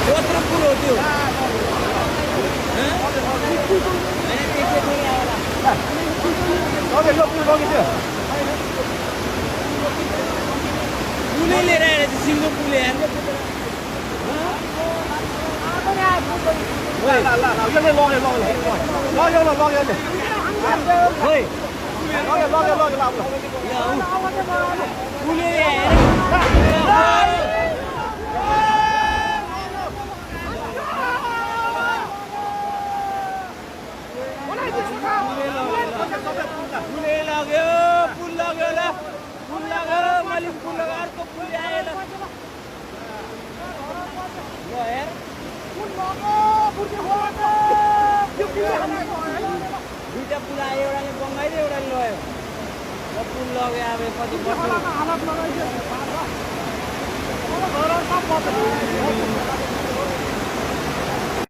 कत्रो पुल हो त्यो पुलै लिएर आएर चाहिँ सिङ्गो पुल यार दुईटा पुल आयो एउटाले बङ्गाइदियो एउटाले लयो र पुल लग्यो अब कति वर्ष